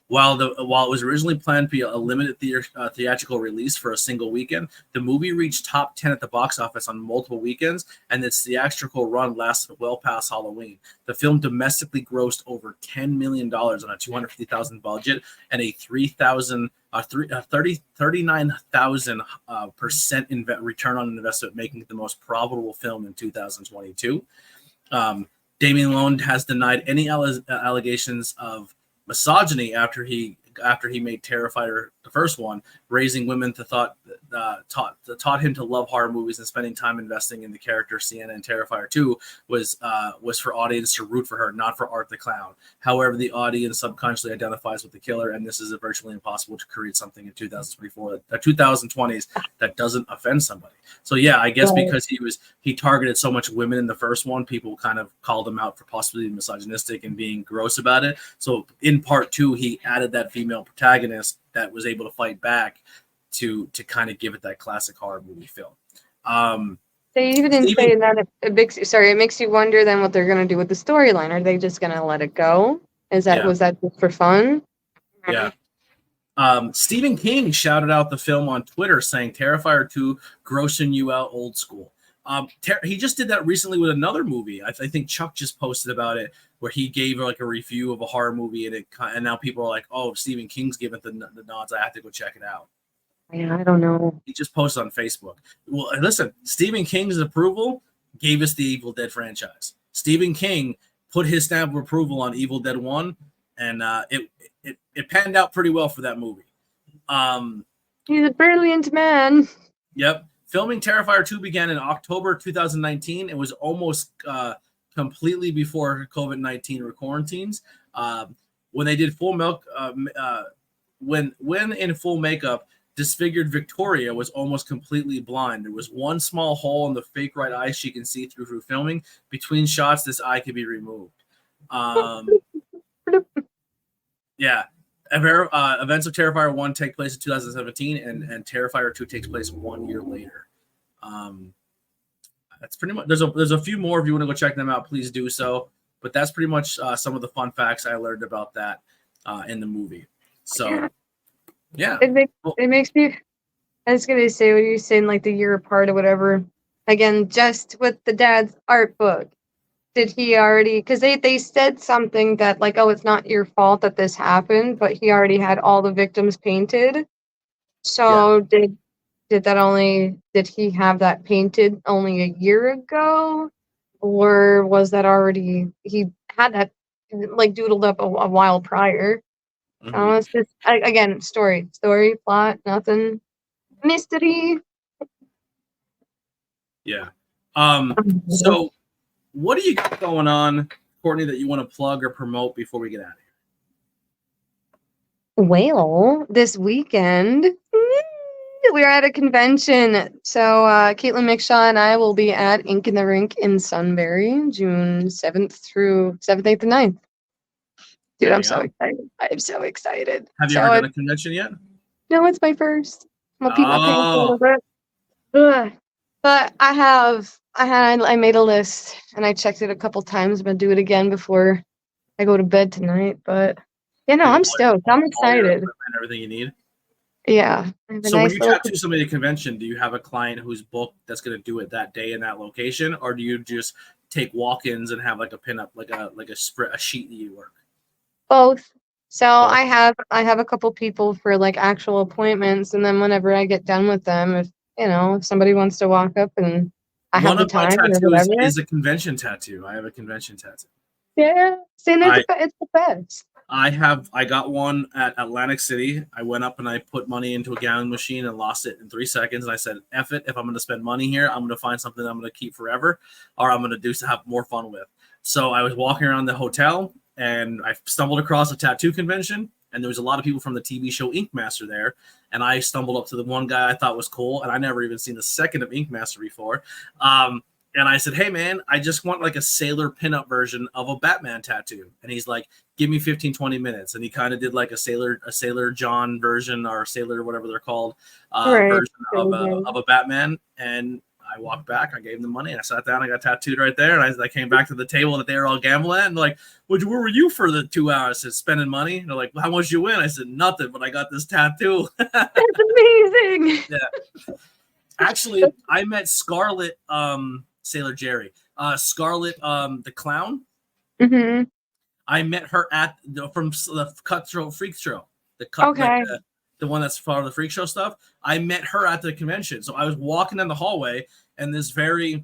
While it was originally planned to be a limited theatrical release for a single weekend, the movie reached top 10 at the box office on multiple weekends, and its theatrical run lasted well past Halloween. The film domestically grossed over $10 million on a $250,000 budget and a 39,000% return on investment, making it the most profitable film in 2022. Damien Leone has denied any allegations of misogyny after he made Terrifier, the first one, raising women taught him to love horror movies and spending time investing in the character Sienna in Terrifier 2 was for audience to root for her, not for Art the Clown. However, the audience subconsciously identifies with the killer, and this is virtually impossible to create something in 2020s that doesn't offend somebody. So yeah, I guess because he targeted so much women in the first one, people kind of called him out for possibly misogynistic and being gross about it. So in part 2, he added that female protagonist that was able to fight back to kind of give it that classic horror movie feel. They even didn't say that it makes you wonder then what they're going to do with the storyline. Are they just going to let it go? Was that just for fun? Yeah. Stephen King shouted out the film on Twitter saying Terrifier 2 grossing you out old school. He just did that recently with another movie. I think Chuck just posted about it, where he gave like a review of a horror movie, and now people are like, "Oh, Stephen King's giving the nods. I have to go check it out." Yeah, I don't know. He just posted on Facebook. Well, listen, Stephen King's approval gave us the Evil Dead franchise. Stephen King put his stamp of approval on Evil Dead 1, and it panned out pretty well for that movie. He's a brilliant man. Yep. Filming Terrifier 2 began in October 2019. It was almost completely before COVID-19 quarantines. When they did full when in full makeup, disfigured Victoria was almost completely blind. There was one small hole in the fake right eye she can see through filming. Between shots, this eye could be removed. Yeah. Events of Terrifier 1 take place in 2017, and Terrifier 2 takes place 1 year later. That's pretty much. There's a few more. If you want to go check them out, please do so. But that's pretty much some of the fun facts I learned about that in the movie. So, yeah. It makes me. I was gonna say, what you're saying, like the year apart or whatever. Again, just with the dad's art book. Did he already, because they said something that like, oh, it's not your fault that this happened, but he already had all the victims painted. So did he have that painted only a year ago, or was that already, he had that like doodled up a while prior? Mm-hmm. It's just again, story, plot, nothing, mystery. Yeah. So what do you got going on, Courtney, that you want to plug or promote before we get out of here? Well, this weekend we're at a convention. So Caitlin McShaw and I will be at Ink in the Rink in Sunbury, June 7th, 8th, and 9th. Dude, I'm so excited. I'm so excited. Have you ever done a convention yet? No, it's my first. I'm gonna peep my pants a little bit. But I made a list and I checked it a couple times. I'm gonna do it again before I go to bed tonight. But I'm stoked. I'm excited. Everything you need. Yeah. So when you tattoo somebody at a convention, do you have a client who's booked that's gonna do it that day in that location, or do you just take walk-ins and have like a pinup, like a sheet that you work? Both. So I have a couple people for like actual appointments, and then whenever I get done with them, if somebody wants to walk up and I have the time or whatever. Is a convention tattoo. I have a convention tattoo. Yeah, it's the best. I got one at Atlantic City. I went up and I put money into a gallon machine and lost it in 3 seconds. And I said, F it. If I'm going to spend money here, I'm going to find something I'm going to keep forever, or I'm going to do to have more fun with. So I was walking around the hotel and I stumbled across a tattoo convention, and there was a lot of people from the TV show Ink Master there. And I stumbled up to the one guy I thought was cool, and I never even seen a second of Ink Master before. And I said, hey, man, I just want like a sailor pinup version of a Batman tattoo. And he's like, give me 15, 20 minutes. And he kind of did like a Sailor John version, or Sailor, whatever they're called, version of a Batman. And I walked back, I gave him the money, and I sat down, I got tattooed right there. And I came back to the table that they were all gambling at, and like, where were you for the 2 hours? I said, spending money. And they're like, well, how much did you win? I said, nothing, but I got this tattoo. That's amazing. Yeah. Actually, I met Scarlet, Sailor Jerry, Scarlet, the clown. Mm-hmm. I met her from the Cutthroat Freak Show. The one that's part of the Freak Show stuff. I met her at the convention. So I was walking down the hallway, and this very,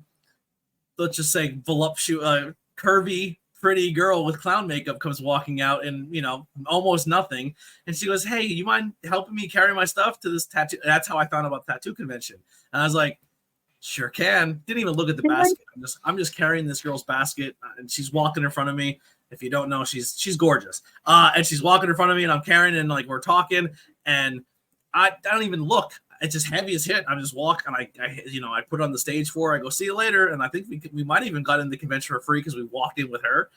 let's just say, voluptuous, curvy pretty girl with clown makeup comes walking out in, almost nothing. And she goes, hey, you mind helping me carry my stuff to this tattoo? That's how I found out about the tattoo convention. And I was like, sure can. Didn't even look at the basket. I'm just carrying this girl's basket, and she's walking in front of me. If you don't know, she's gorgeous. And she's walking in front of me, and I'm carrying, and like we're talking, and I don't even look. It's just heavy as hit. I just walk, and I put it on the stage for her. I go, see you later. And I think we might even got in the convention for free because we walked in with her.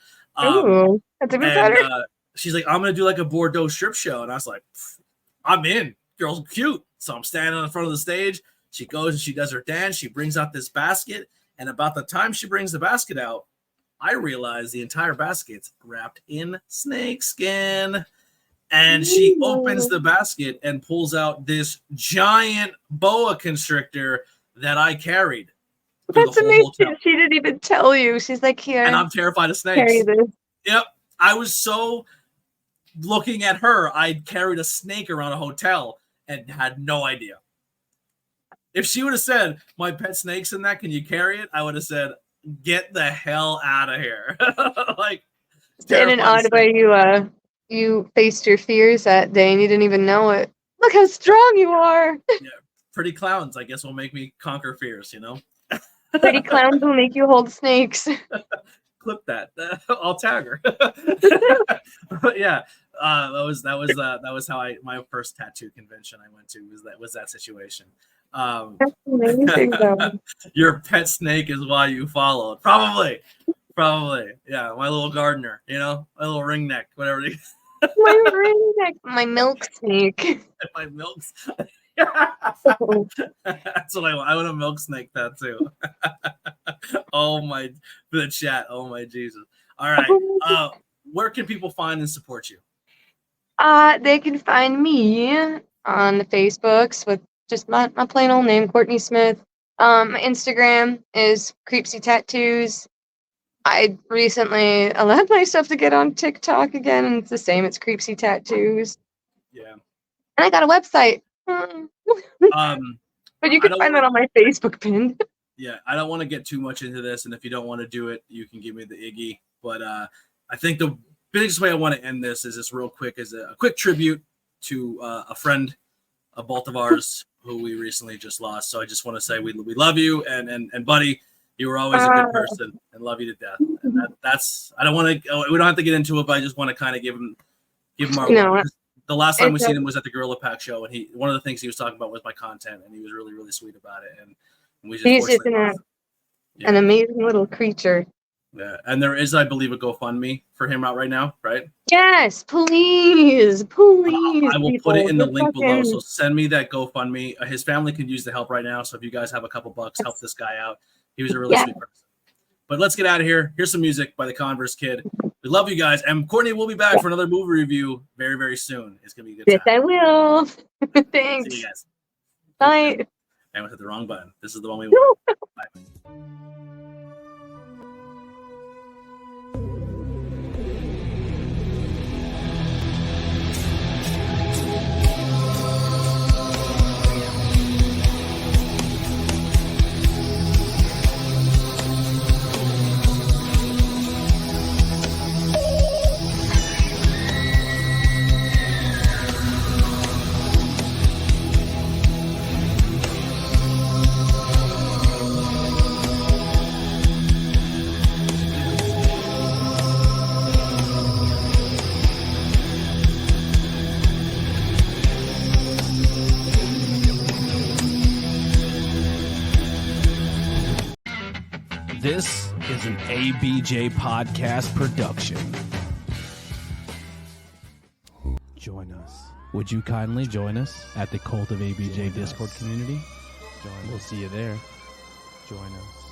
Ooh, that's even better. She's like, I'm gonna do like a Bordeaux strip show, and I was like, I'm in. Girl's cute. So I'm standing in front of the stage. She goes and she does her dance. She brings out this basket, and about the time she brings the basket out, I realize the entire basket's wrapped in snake skin. And she opens the basket and pulls out this giant boa constrictor that I carried. That's amazing. She didn't even tell you. She's like, here. And I'm terrified of snakes. Carry this. Yep. I was so looking at her. I carried a snake around a hotel and had no idea. If she would have said, my pet snake's in that, can you carry it? I would have said, get the hell out of here. Like, in an odd way, you faced your fears that day and you didn't even know it. Look how strong you are. Yeah, pretty clowns, I guess, will make me conquer fears, Pretty clowns will make you hold snakes. Clip that. I'll tag her. But yeah, that was how my first tattoo convention I went to was that situation. That's amazing, though. Your pet snake is why you followed. Probably. Yeah, my little gardener, my little ringneck, whatever it is. My ringneck, my milk snake. My milk. That's what I want. I want a milk snake tattoo. The chat. Oh my Jesus. All right. Where can people find and support you? They can find me on the Facebooks with just my plain old name, Courtney Smith. My Instagram is Creepsy Tattoos. I recently allowed myself to get on TikTok again, and it's the same. It's Creepsy Tattoos. Yeah. And I got a website. But you can find that on my Facebook pin. Yeah, I don't want to get too much into this, and if you don't want to do it, you can give me the Iggy. But I think the biggest way I want to end this is just real quick, is a quick tribute to a friend of both of ours who we recently just lost. So I just want to say we love you, and buddy, you were always a good person, and love you to death. And that's I don't want to. We don't have to get into it, but I just want to kind of give him our love. The last time we seen him was at the Gorilla Pack show, and one of the things he was talking about was my content, and he was really, really sweet about it. And he's just an amazing little creature. Yeah, and there is, I believe, a GoFundMe for him out right now, right? Yes, please. I will put it in the link below. So send me that GoFundMe. His family can use the help right now. So if you guys have a couple bucks, help this guy out. He was a really sweet person. But let's get out of here. Here's some music by the Converse Kid. We love you guys. And Courtney will be back for another movie review very, very soon. It's going to be a good time. Yes, I will. Thanks. See you guys. Bye. I went hit the wrong button. This is the one we want. Bye. This is an ABJ podcast production. Join us. Would you kindly join us at the Cult of ABJ Discord community? We'll see you there. Join us.